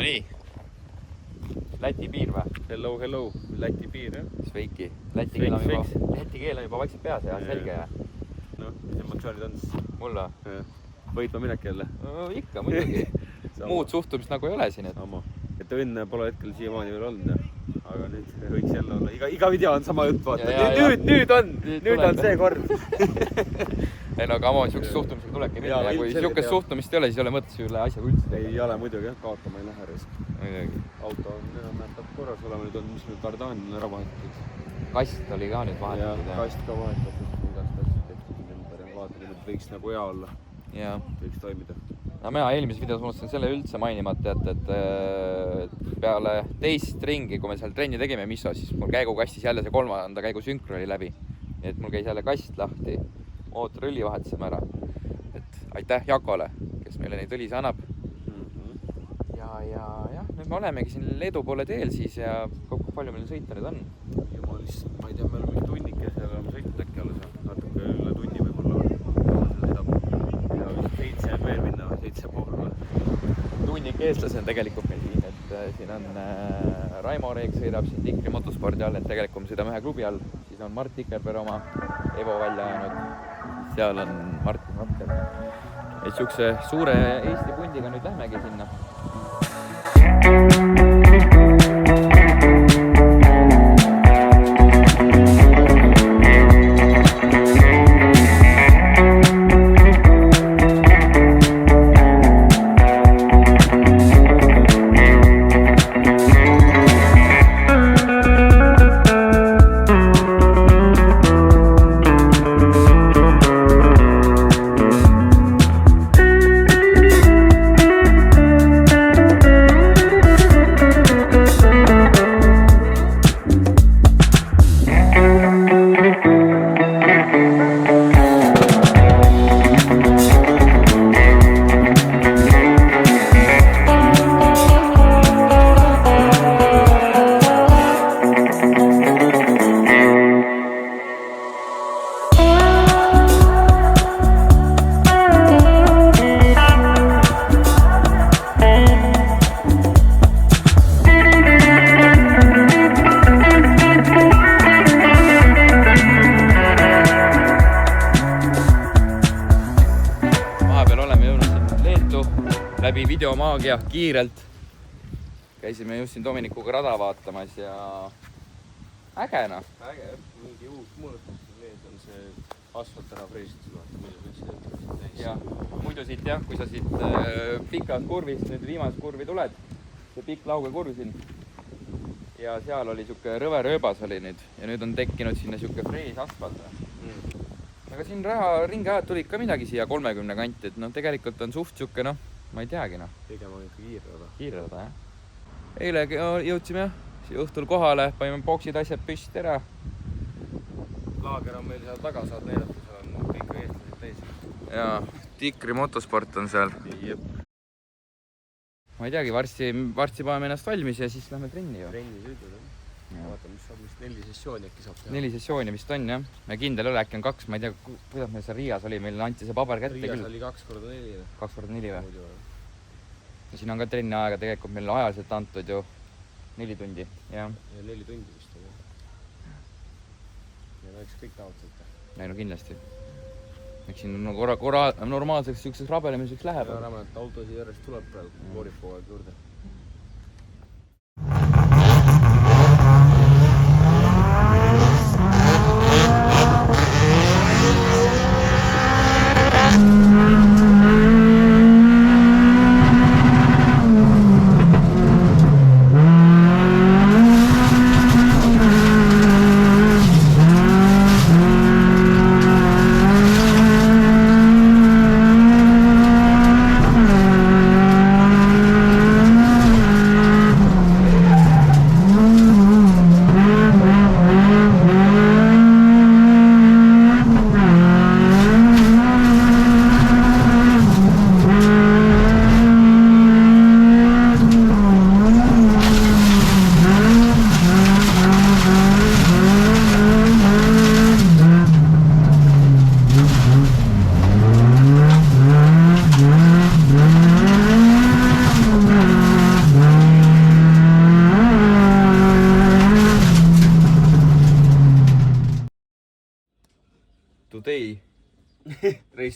nii. Läti piir või? Hello, Läti piir, jah? Sveiki. Läti keel on juba vaikselt peas ja selge. No, mis emotsioonid on siis? Mulla? Võitma minek jälle? No, ikka, muidugi. Muud suhtumist nagu ei ole siin. Sama. Et õnne pole hetkel siiamaani veel olnud, aga nüüd võiks jälle olla. Iga video on sama jutt, vaata. Nüüd on see kord. Ei no, aga oma siukest suhtumisega tulebki minna ja kui siukest suhtumist ei ole, siis ei ole mõttes üle asjaga üldse. Ei ole muidugi, jah, kaotama ei lähe risk. Muidugi. Auto on enam-nähtab korras olema, nüüd on, mis nüüd Kardaan on ära vahetatud. Kast oli ka nüüd vahetatud. Ja kast ka vahetatud, igast asjad tehtud ümber ja vaata, nüüd võiks nagu hea olla. Ja. Võiks toimida. No mina eelmises videos unustasin selle üldse mainimata, et peale teist ringi, kui me seal trenni tegime Misso, siis mul käigukastis jälle see 3. käigu sünkro oli läbi. Nii et mul käis jälle kast lahti. Mootorõlli vahetasime ära. Et aitäh Jakole, kes meile neid õlisi annab. Ja nüüd me olemegi siin Leedu poole teel siis ja palju meil sõita nüüd on? Jumalis, ma ei tea, me oleme tunnikes ja oleme sõitnud äkki alles. Natuke üle tunni võib-olla. Ja 7 veel minna, 7,5. Tunnik eestlasi on tegelikult meil siin, et siin on Raimo Reeg sõidab siin Tikri motospordi all, et tegelikult me sõidame ühe klubi all. Siis on Mart Tikerper oma Evo välja jäänud. Seal on Martin Vakker. Et siukse suure Eesti pundiga nüüd lähmegi sinna. Läbi videomaagia kiirelt. Käisime just siin Dominikuga rada vaatamas ja ägena. Äge, mingi uus muudatus lees on see asfalt ära freesitud. Ja muidu siit jah, kui sa siit pikast kurvist nüüd viimast kurvi tuled, see pikk lauge kurv siin ja seal oli siuke rõverööbas oli nüüd ja nüüd on tekkinud sinna siuke frees asfalt. Aga siin ringi ajad tulid ka midagi siia 30 kanti, et tegelikult on suht siuke ma ei teagi Pigem on ikka kiirrada. Kiirrada, jah. Eile jõudsime siia õhtul kohale, panime boksid asjad püsti ära. Laager on meil seal taga, saad näidata, seal on kõik eestlased teisi. Ja Tikri motosport on seal. Jep. Ma ei teagi, varsti paneme ennast valmis ja siis lähme trenni ju. Trenni sõidud, jah. Vaata, mis saab, 4 sessiooni äkki saab teha. 4 sessiooni vist on, jah. Me kindel ole, äkki on 2, ma ei tea, kuidas meil seal Riias oli, meil anti see paber kätte Riias oli 2x4. 2x4 või? Ja siin on ka trenni aega tegelikult meil ajaliselt antud ju 4 tundi, jah. Ja 4 tundi vist on, jah. Ja eks kõik tahavad sõita. Ei, no kindlasti. Eks siin normaalseks siukseks rabelemiseks läheb. Ja raamat autosi järjest tuleb praegu, koorib kogu aeg juurde.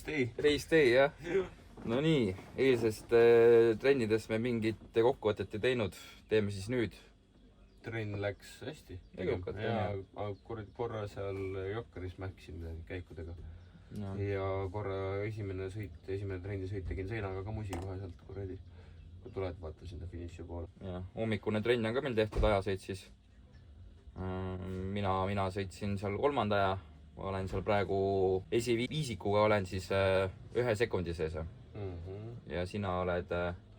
Race day, jah. No nii, eilsest trennidest me mingit kokkuvõtet ei teinud. Teeme siis nüüd. Trenn läks hästi. Edukalt, korra seal Jokkeris mäkkisin käikudega. No. Ja korra esimene trendisõit tegin seinaga ka musi kohe sealt kuradi. Kui tuled, vaata sinna finiši poole. Ja, hommikune trenn on ka meil tehtud ajasõit siis. Mina sõitsin seal 3. aja. Olen seal praegu esiviisikuga olen siis 1 sekundi sees. Ja sina oled...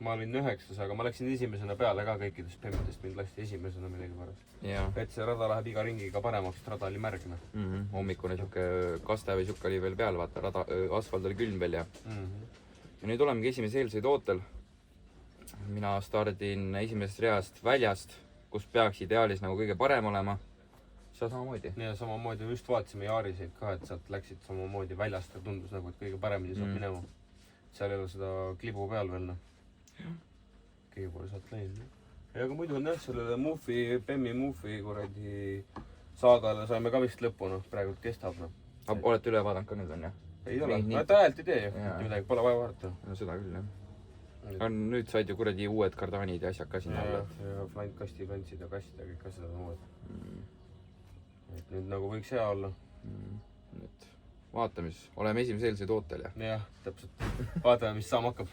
Ma olin 9, aga ma läksin esimesena peale ka kõikidest pemmidest. Mind lasti esimesena millegi pärast. Et see rada läheb iga ringiga paremaks, rada oli märgna. Hommikune siuke kaste või siuke oli veel peal, vaata, asfalt oli külm veel ja nüüd olemegi esimese eelsõidu ootel. Mina stardin esimesest reast väljast, kus peaks ideaalis nagu kõige parem olema. Sa samamoodi? Ja samamoodi just vaatasime Jaariseid ka, et sealt läksid samamoodi väljast ja tundus nagu, et kõige paremini saab minema. Seal ei ole seda klibu peal veel. Kõige poole saalt läinud. Ja aga muidu on jah, sellele Bemmi Moofi kuradi saagale saime ka vist lõppu, praegu kestab. Olete üle vaadanud ka nüüd on, jah? Ei ole, ta häält ei tee ju, midagi pole vaja vaadata. No seda küll, jah. Nüüd said ju kuradi uued kardaanid ja asjad ka sinna alla. Ja kastid ja kassid ja kõik asjad on uued. Et nüüd nagu võiks hea olla. Nüüd vaatame siis, oleme esimese eelsõidu ootel, jah? Jah, täpselt. Vaatame, mis saama hakkab.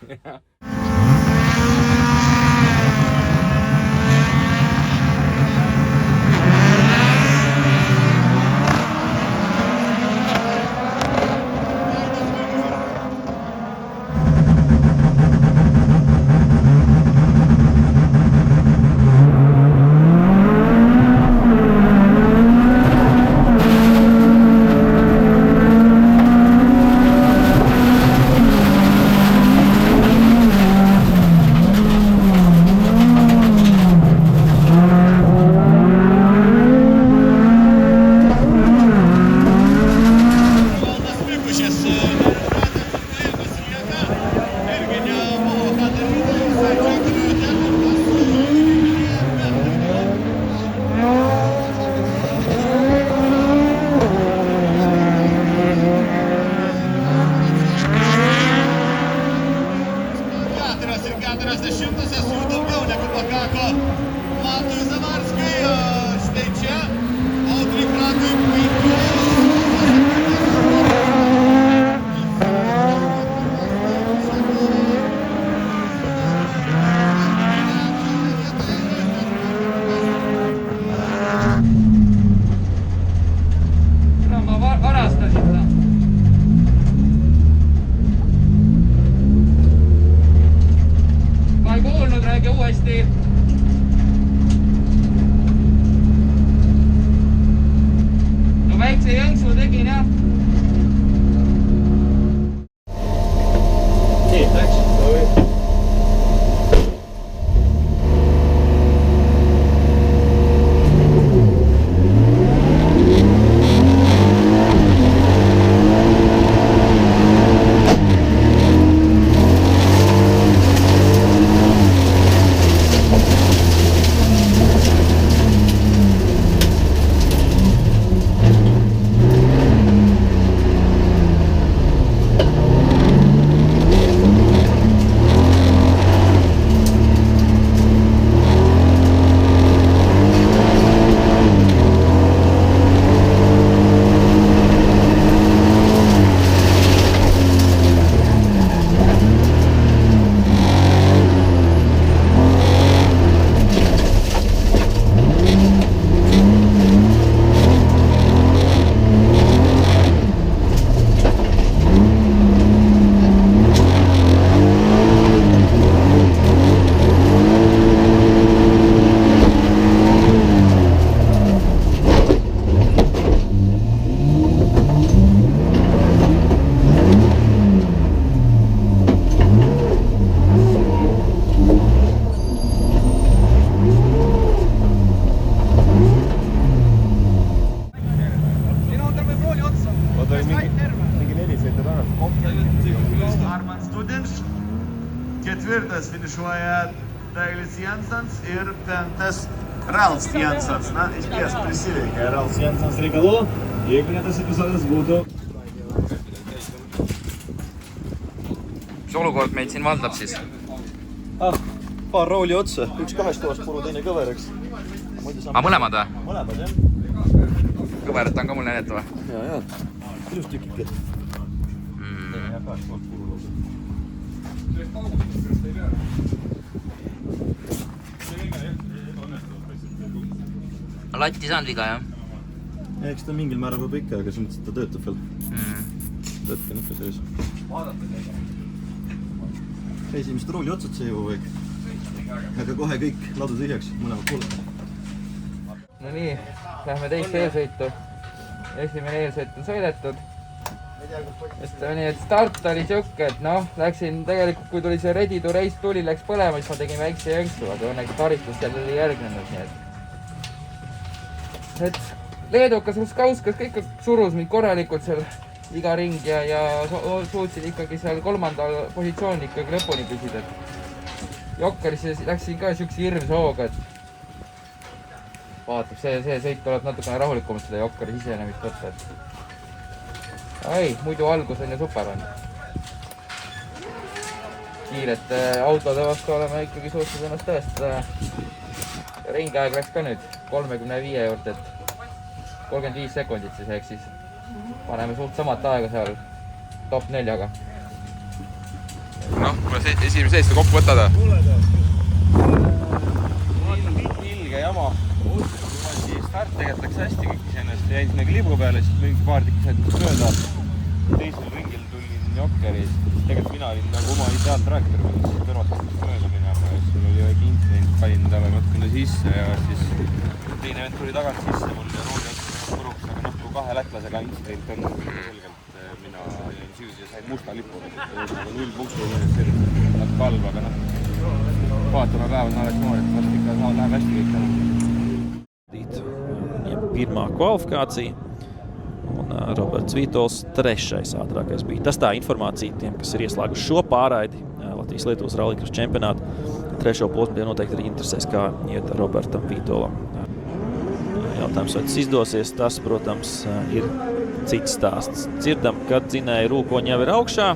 Ketvirtas finišuoja Dailis Jensens ir 5. Ralf Jensens. Na, išties prisiveikė Ralf Jensens reikalų. Jeigu ne tas epizodas būtų olukord meid siin valdab siis? Paar rooli otsa, üks 2 toast puru, teine kõver, eks. Mõlemad või? Mõlemad, jah. Kõverat on ka mul näidata või? Jaa. Ilus tükike. Latti saanud viga, jah? Eks ta mingil määral võib ikka, aga selles mõttes, et ta töötab veel. Tõtke on ikka sees. Esimest rooli otsad see juba või? Aga kohe kõik ladu tühjaks, mõlemad kuule. No nii, lähme teist eelsõitu. Esimene eelsõit on sõidetud. Ütleme nii, et start oli siuke, et noh, läksin tegelikult, kui tuli see Ready to Race tuli, läks põlema, siis ma tegin väikse jõnksu, aga õnneks taristus seal oli järgnenud, nii et leedukas Ruskauskas kõik surus mind korralikult seal iga ring ja suutsin ikkagi seal 3. positsiooni ikkagi lõpuni püsida. Jokkerisse läksin ka siukse hirmsa hooga, et vaatab, see sõit tuleb natukene rahulikumalt seda Jokkeri sisenemist võtta, et ei, muidu algus on ju super on. Kiirete autode vastu oleme ikkagi suutnud ennast tõestada. Ringaeg läks ka nüüd 35 juurde, et 35 sekundit siis, ehk siis paneme suht samat aega seal top 4-ga. Noh, kuidas esimese eest kokku võtad? Ilge jama. Start tegelikult läks hästi kõik iseenesest. Jäin sinna klibu peale, siis mingi paar tükki said mööda. Teisel ringil tulin Jokkeris. Tegelikult mina olin nagu oma ideaaltrajektoor, mis kõrvalt mööda minema. Sul oli väike intsident, panin talle natukene sisse ja siis teine vend tuli tagant sisse mul ja rooli otsa puruks. Aga noh, kui 2 lätlasega intsident on selgelt mina jäin süüdi ja sain musta lipu. Null punktu natuke halb, aga noh. Vaatame päevad, oleks noor, et vast ikka läheb hästi kõik täna. Viņam pirmā kvalifikācija un Roberts Vītols 3. ātrākais bija. Tas tā informācija tiem, kas ir ieslēguši šo pārraidi Latvijas-Lietuvas rallycross čempionātu. 3. posmu noteikti arī interesēs, kā iet Robertam Vītolam. Jautājums, vai tas izdosies, tas, protams, ir cits stāsts. Dzirdam, kad dzinēja rūkoņi jau ir augšā,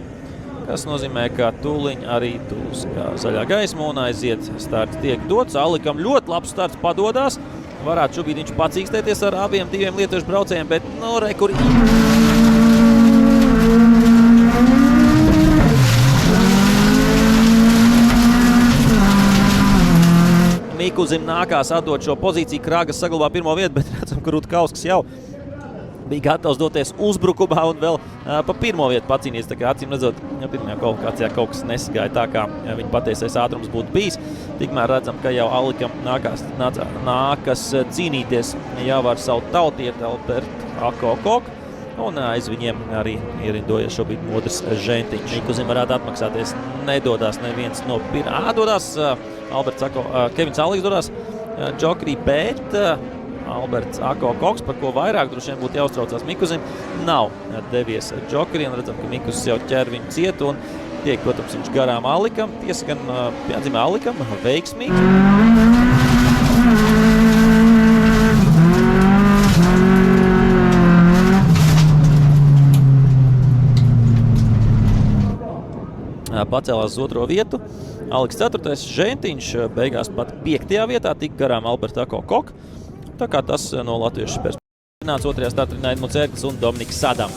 kas nozīmē, ka tūliņ arī tūs kā zaļā gaisma un aiziet starts tiek dots. Alikam ļoti labs starts padodās. Varētu šobrīd viņš pacīkstēties ar abiem 2 lietuviešu braucējiem, bet no rekur... Mikuzim nākās atdot šo pozīciju, Krāgas saglabā 1. vietu, bet redzam, ka Rutkauskas jau bija gatavs doties uzbrukumā un vēl pa 1. vietu pacīnīties. Tā kā acīm redzot, pirmajā kvalifikācijā kaut kas nesagāja tā, kā viņa patiesais ātrums būtu bijis. Tikmēr redzam, ka jau Alikam nākas cīnīties jau ar savu tautieti Albertu Akokok. Un aiz viņiem arī ierindojies šobrīd Modris Žentiņš. Mikuzim varētu atmaksāties. Nedodās neviens no pirmā. Dodās Alberts Kevins Aliks dodās Jokerī, bet Alberts Akokoks, par ko vairāk droši vien būtu jāuztraucās Mikuzim, nav devies Jokerī. Un redzam, ka Mikus jau ķer viņu ciet un tiek, protams, viņš garām Alikam. Tiesa gan jāatzīmē Alikam veiksmīgi. Pacēlās uz 2. vietu. Aliks 4. Žentiņš beigās pat 5. vietā, tik garām Alberta Akokok. Tā kā tas no latviešu perspektīvas. 2. startā Edmunds Ērglis un Dominiks Sadam.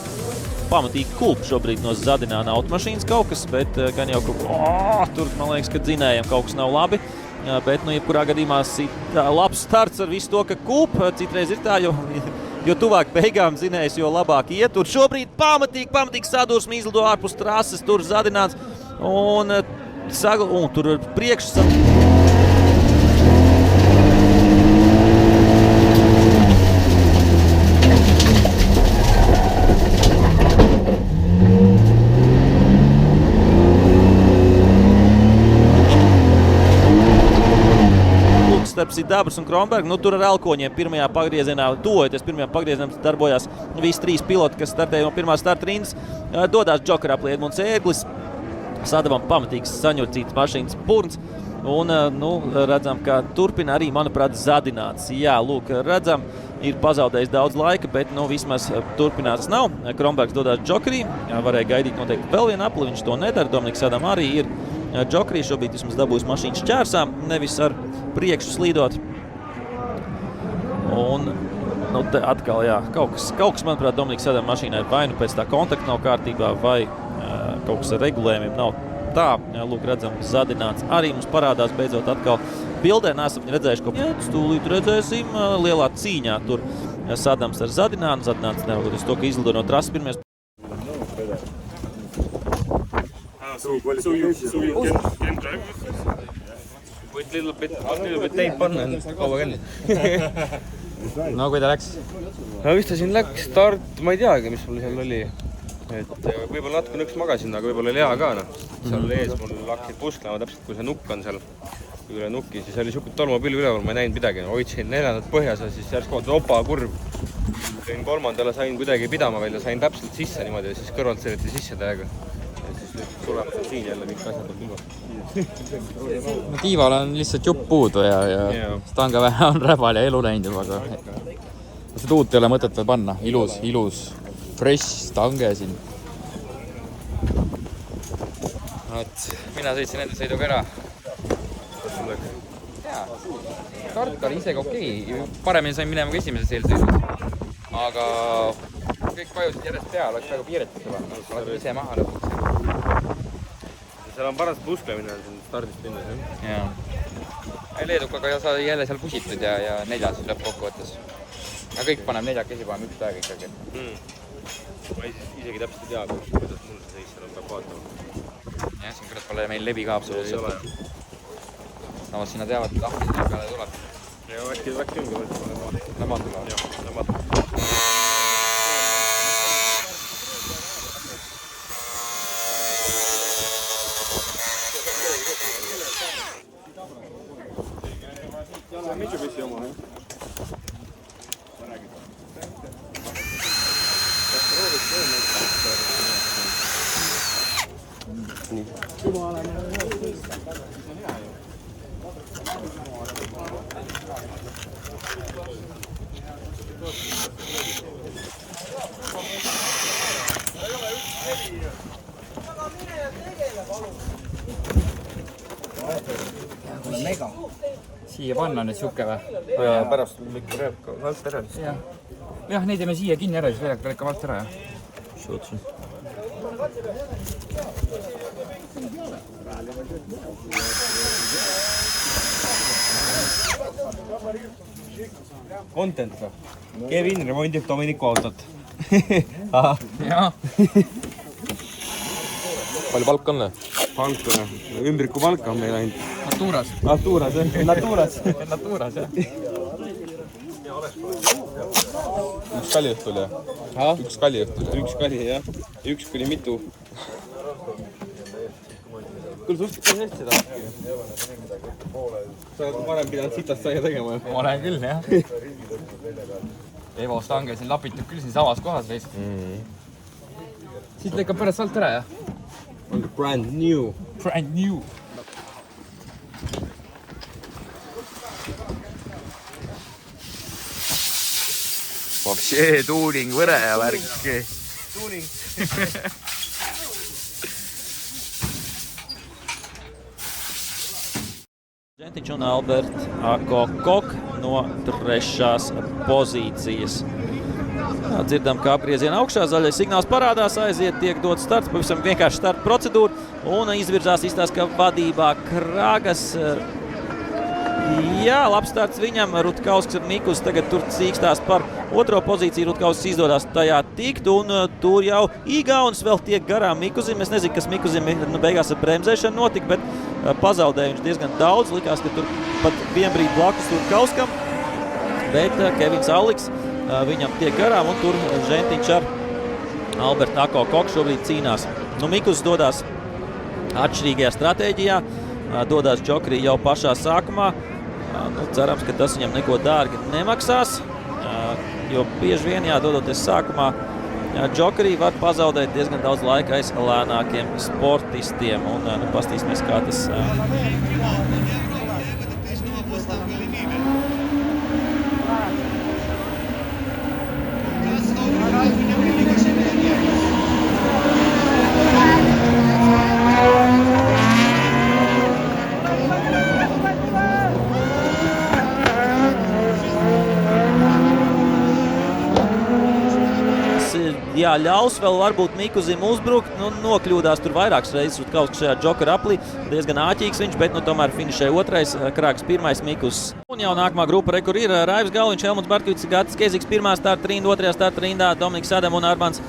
Pamatīgi kulp šobrīd no Zadināna automašīnas kaut kas, bet gan jau tur, man liekas, ka dzinējiem kaut kas nav labi. Bet, jebkurā gadījumā labs starts ar visu to, ka kulp. Citreiz ir tā, jo tuvāk beigām dzinējs, jo labāk iet. Tur šobrīd pamatīgi sadursmi izlido ārpus trases, tur Zadināns. Un tur priekš... Starp Sidabrs un Kronberg, tur ar Elkoņiem pirmajā pagriezienā, tuvojoties pirmajām pagriezienām, darbojās visi 3 piloti, kas startēja no pirmā starta rindas. Dodās Džokerā pie Edmunds Ērglis. Sadavam pamatīgs saņurcīts mašīnas purns. Un, redzam, ka turpina arī, manuprāt, Zadināts. Jā, lūk, redzam, ir pazaudējis daudz laika, bet, vismaz turpināts nav. Krombergs dodās Džokerī, varēja gaidīt noteikti vēl vienu apli, viņš to nedara. Dominiks Adam arī ir Džokerī, šobrīd vismaz dabūjis mašīnas šķērsā, nevis ar priekšu slīdot. Un, te atkal, jā, kaut kas, manuprāt, Dominiks Adam mašīnai vai pēc tā kontakta nav kārtībā, vai kaut kas ar regulējumiem nav. Tā, lūk, redzam, Zadināts arī mums parādās beidzot atkal bildē. Nesam redzējuši, ko stūlīt redzēsim lielā cīņā. Tur Sadams ar Zadinātu. Zadināts neraugoties to, ka izlido no trases pirmies. So you can drive with little bit tape on and kaua kinni. No kui ta läks? No mis ta siin läks, start, ma ei teagi, mis mul seal oli. Et võib-olla natuke nõks magasin, aga võib-olla oli hea ka. Seal ees mul hakkasid pusklema täpselt, kui see nukk on seal. Kui üle nukki, siis oli siuke tolmapilv üleval, ma ei näinud midagi. Hoidsin 4. põhjas ja siis järsku opa kurv. Tõin 3. sain kuidagi pidama veel ja sain täpselt sisse niimoodi ja siis kõrvalt sõideti sisse täiega. Ja siis nüüd tulemas on siin jälle kõik asjad on külma. Tiival on lihtsalt jupp puudu ja Stangeväe on räbal ja elu läinud juba. Seda uut ei ole mõtet veel panna. Ilus. Fresh stange siin. Mina sõitsin enda sõiduga ära. Jaa, start oli isegi okei. Paremini sain minema kui esimeses eelsõidus. Aga kõik vajusid järjest peale, oleks väga piiretusse panna. Oled ise maha lõpuks. Seal on paras pusklemine stardist minnes. Jaa. Leedukaga sa jälle seal pusitud ja 4. lõppkokkuvõttes. Ja kõik paneb 4 paneb üks aeg ikkagi. Ma isegi täpselt ei tea, kuidas mul see seis seal on, peab vaatama. Jah, siin kurat pole meil lebi ka absoluutselt. Samas sinna teavad, et lahti selle peale tuleb. Ja äkki ongi võtta pole vaatama. Nemad tulevad. Jah, nemad. See on Mitsubishi oma, jah? Mega. Siia panna nüüd siuke või? Ja pärast mikro jääb ka alt ära. Jah, neid jääme siia kinni ära, siis väljak peal ikka valt ära, jah? Šutši. Content ka. Kevin remondib Dominiku autot. Jah. Palju palk on? Palk on. Ümbriku palka on meil ainult. Naturas. Naturas, jah. Üks kaliõht tuli, jah? Üks kaliõht tuli. Üks kali, jah. Üks kuli mitu. Küll suhteliselt hästi seda. Sa oled varem pidanud sitast saia tegema. Ma olen küll, jah. Evo stange siin lapitud küll siin samas kohas veis. Siit lõikab pärast salt ära, jah? Brand new. Brand new. Вообще tuuning võre ja värk. Tuuning. Žentiņš un Albert Ako Kok no 3. pozīcijas. Dzirdam, kā aprieziena augšā, zaļais signāls parādās, aiziet, tiek dots starts, pavisam vienkārši starta procedūra un izvirzās izstāst, ka vadībā Kragas. Jā, labs starts viņam, Rutkausks un Mikus tagad tur cīkstās par 2. pozīciju, Rutkausks izdodās tajā tikt un tur jau Igaunis vēl tiek garām Mikusim. Es nezinu, kas Mikusim beigās ar bremzēšanu notika, bet pazaudēja viņš diezgan daudz, likās, ka tur pat vienbrīd blakus Rutkauskam, bet Kevins Alliks viņam tiek garām un tur Žentiņš ar Albertu Ako Koku šobrīd cīnās. Mikus dodās atšķirīgajā stratēģijā, dodās Džokerī jau pašā sākumā. Cerams, ka tas viņam neko dārgi nemaksās, jo bieži vien dodoties sākumā Džokerī var pazaudēt diezgan daudz laika aiz lēnākiem sportistiem. Un pastīsimies, kā tas Jā, ļaus vēl varbūt Mikuzim uzbrukt, nokļūdās tur vairākas reizes Rutkausks šajā džokera aplī, diezgan āķīgs viņš, bet tomēr finišē otrais, Krāgas pirmais, Mikus. Un jau nākamā grupa, kur ir Raivs Galviņš, Helmuts Bartkevičs, Gatis Keziks, pirmā starta rinda, otrajā starta rindā Dominiks Adam un Armāns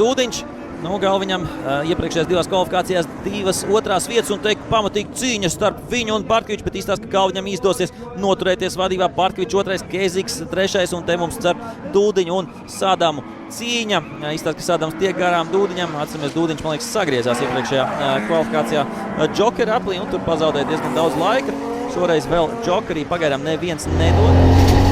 Dūdiņš. Galviņam iepriekšējās divās kvalifikācijās 2 otrās vietas un teikt pamatīgi cīņa starp viņu un Bartkeviču, bet izstāsta, ka Galviņam izdosies noturēties vadībā. Bartkevičs otrais, Keziks trešais un te mums starp Dūdiņu un Sadamu cīņa. Izstāsta, ka Sadams tiek garām Dūdiņam. Atceramies, Dūdiņš, man liekas, sagriezās iepriekšējā kvalifikācijā džokera aplī un tur pazaudēja diezgan daudz laika. Šoreiz vēl džokerī pagaidām neviens nedod.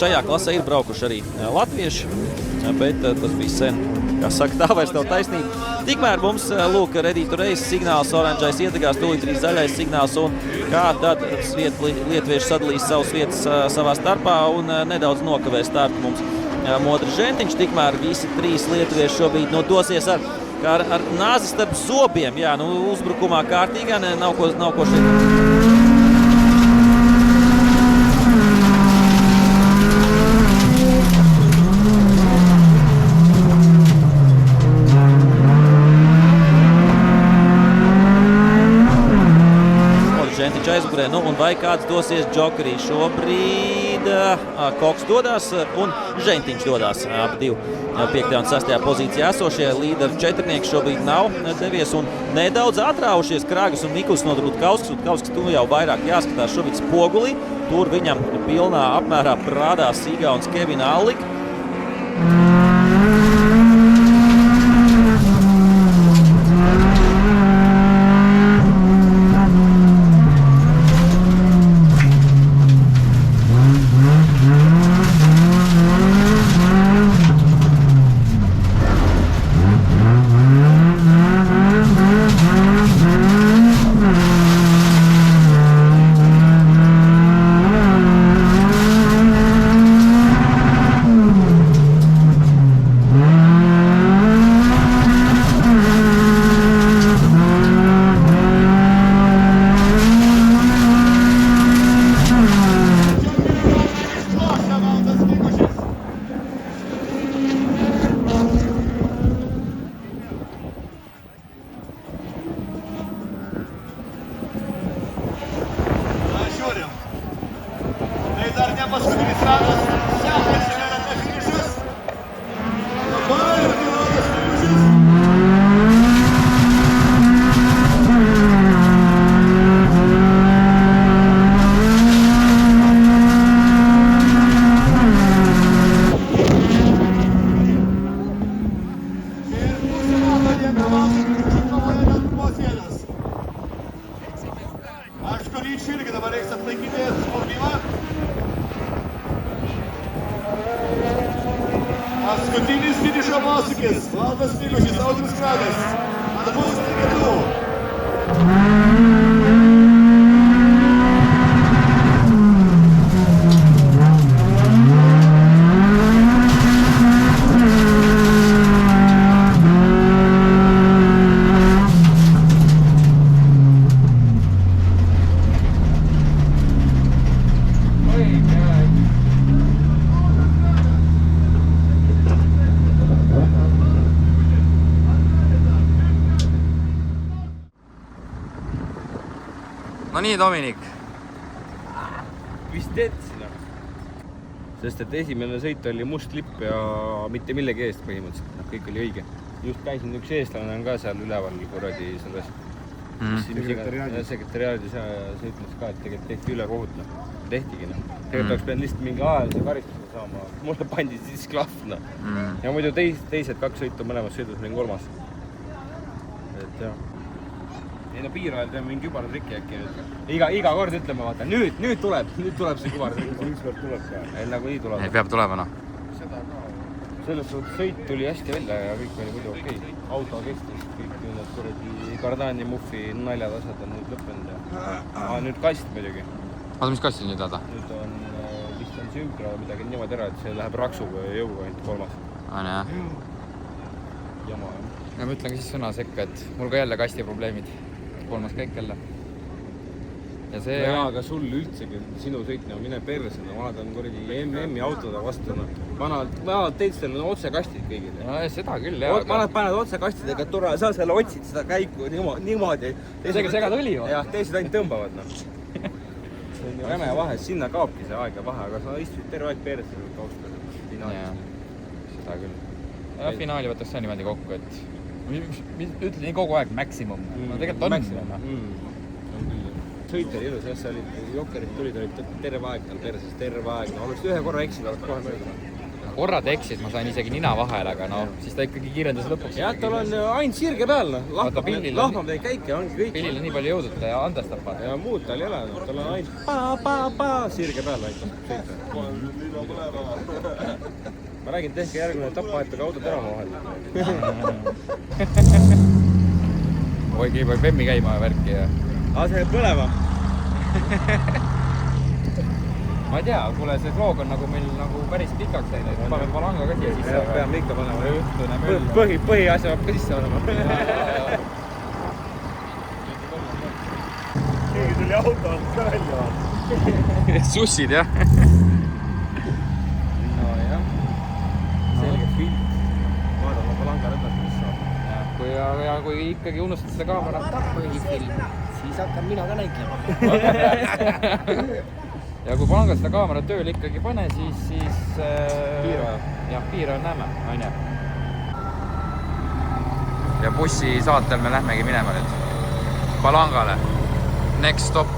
Šajā klasē ir braukuši arī latvieši, bet tas bija sen. Kā saka, tā vairs nav taisnība. Tikmēr mums, lūk, ready to race signāls, oranžais iedegās, tūlīt arī zaļais signāls, un kā tad lietuvieši sadalīs savas vietas savā starpā un nedaudz nokavēs startu mums Modris Žentiņš. Tikmēr visi 3 lietuvieši šobrīd dosies ar nāzi starp zobiem. Jā, uzbrukumā kārtīgā, nav ko šeit. Aizmugurē, un vai kāds dosies džokerī? Šobrīd Koks dodās un Žentiņš dodās. Abi 5. un 6. pozīcijā esošie līderi četrnieki šobrīd nav devies un nedaudz atrāvušies Krāgas un Mikus no Rutkauskas. Rutkauskas tu jau vairāk jāskatās šobrīd spogulī. Tur viņam pilnā apmērā parādās Igauns Kevina Allika. Paskutinis finišo posūkis. Valdas Miliušis, Audrius Kragas. Atbūsite kitų. No nii, Dominik. vist teed sinna. Sest et esimene sõit oli must lipp ja mitte millegi eest põhimõtteliselt. Kõik oli õige. Just käisin üks eestlane on ka seal üleval kuradi selles sekretariaadis ja see ütles ka, et tegelikult tehti üle kohut. Tehtigi. Tegelikult oleks pidanud lihtsalt mingi ajalise karistuse saama. Mulle pandi siis klahv. Ja muidu teised 2 sõitu mõlemas sõidus olin 3. Et jah. Ei no piirajal teeme mingi kübaratrikki äkki nüüd. Iga kord ütleme, vaata, nüüd tuleb see kübaratrikki. Ükskord tuleb ka. Ei nagu nii tuleb. Ei, peab tulema, noh. Selles suhtes sõit tuli hästi välja ja kõik oli muidu okei. Auto kestis, kõik need kuradi Kardani muffi naljad asjad on nüüd lõppenud ja nüüd kast muidugi. Oota, mis kastis nüüd häda? Nüüd on vist on sünkro midagi niimoodi ära, et see läheb raksuga ja jõuga ainult 3. On jah? Jama jah. Ja ma ütlen ka siis sõna sekka, et mul ka jälle kasti probleemid. 3. käik jälle. Ja see... Jaa, aga sul üldsegi sinu sõitna mine perse, vanad on kuradi MM-i autoda vastu. Vanad teistel on otsekastid kõigil. No seda küll, jah. Vanad paned otsekastidega turra, sa seal otsid seda käiku niimoodi. Sega tuli ju. Jah, teised ainult tõmbavad. See on ju räme vahe, sinna kaobki see aeg ja vahe, aga sa istusid terve aeg perse kaustada finaalis. Seda küll. Ja finaali võtaks see niimoodi kokku, et ütle nii kogu aeg maksimum. No tegelikult on maksimum. Sõit oli ilus, jah, see oli, jokkerid tulid terve aeg tal perses, terve aeg. No oleks ühe korra eksid, oleks kohe mööda. Korrad eksid, ma sain isegi nina vahele, aga no, siis ta ikkagi kiirendas lõpuks. Jah, tal on ainult sirge peal, lahmab teid käike, ongi kõik. Pillil on nii palju jõudud ja andestab vaata. Ja muud tal ei ole, tal on ainult sirge peal aitab sõita. Ma räägin, tehke järgmine etapp, aetage autod ära vahel. Oi, kiibab Vemmi käima värki ja... See põlema? Ma ei tea, kuule, see vlog on nagu meil nagu päris pikaks läinud. Paneme palanga ka siia sisse. Peame ikka panema. Õhtune möll. Põhiasja peab ka sisse panema. Keegi tuli auto alt ka välja. Sussid, jah. No jah. Selge pilt. Vaadame palanga lõpet, mis saab. Ja kui ikkagi unustad seda kaamerat põhifilm, siis hakkan mina ka näitlema. Ja kui palanga seda kaamerat tööl ikkagi pane, siis piiraja näeme, aine. Ja bussi saatel me lähmegi minema nüüd Palangale. Next stop